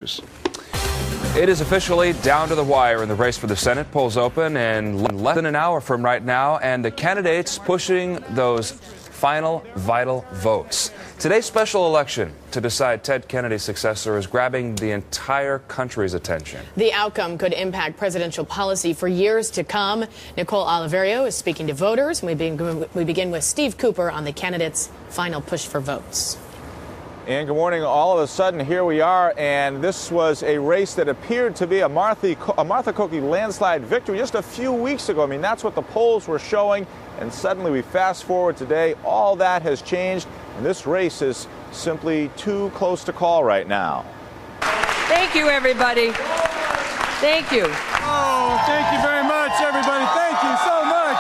News. It is officially down to the wire in the race for the Senate. Polls open in less than an hour from right now, and the candidates pushing those final vital votes. Today's special election to decide Ted Kennedy's successor is grabbing the entire country's attention. The outcome could impact presidential policy for years to come. Nicole Oliverio is speaking to voters. We begin with Steve Cooper on the candidates' final push for votes. And good morning. All of a sudden, here we are, and this was a race that appeared to be a Martha Coakley landslide victory just a few weeks ago. I mean, that's what the polls were showing, and suddenly we fast forward today. All that has changed, and this race is simply too close to call right now. Thank you, everybody. Thank you. Oh, thank you very much, everybody. Thank you so much.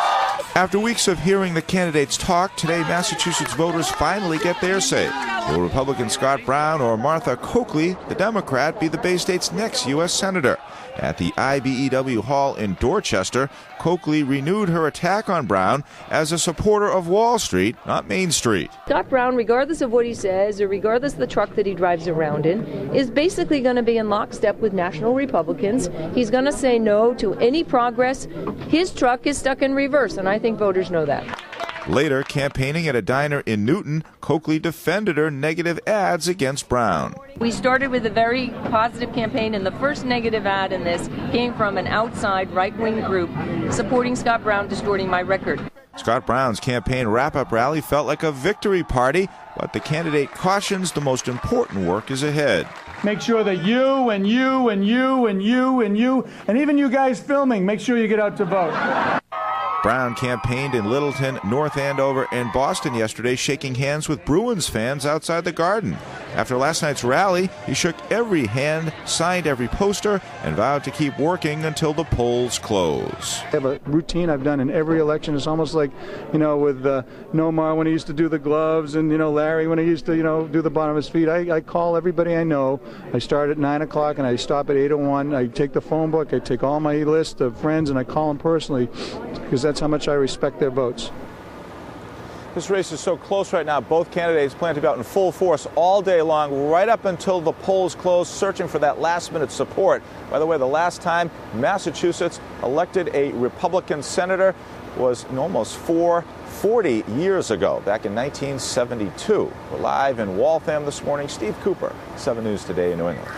After weeks of hearing the candidates talk, today Massachusetts voters finally get their say. Will Republican Scott Brown or Martha Coakley, the Democrat, be the Bay State's next U.S. Senator? At the IBEW Hall in Dorchester, Coakley renewed her attack on Brown as a supporter of Wall Street, not Main Street. Scott Brown, regardless of what he says or regardless of the truck that he drives around in, is basically going to be in lockstep with national Republicans. He's going to say no to any progress. His truck is stuck in reverse, and I think voters know that. Later, campaigning at a diner in Newton, Coakley defended her negative ads against Brown. We started with a very positive campaign, and the first negative ad in this came from an outside right-wing group supporting Scott Brown distorting my record. Scott Brown's campaign wrap-up rally felt like a victory party, but the candidate cautions the most important work is ahead. Make sure that you and you and you and you and you and even you guys filming, make sure you get out to vote. Brown campaigned in Littleton, North Andover, and Boston yesterday, shaking hands with Bruins fans outside the Garden. After last night's rally, he shook every hand, signed every poster, and vowed to keep working until the polls close. I have a routine I've done in every election. It's almost like, with Nomar when he used to do the gloves, and, Larry when he used to, do the bottom of his feet. I call everybody I know. I start at 9 o'clock and I stop at 8:01. I take the phone book, I take all my list of friends, and I call them personally, because that's how much I respect their votes. This race is so close right now. Both candidates plan to be out in full force all day long, right up until the polls close, searching for that last-minute support. By the way, the last time Massachusetts elected a Republican senator was almost 40 years ago, back in 1972. We're live in Waltham this morning. Steve Cooper, 7 News Today in New England.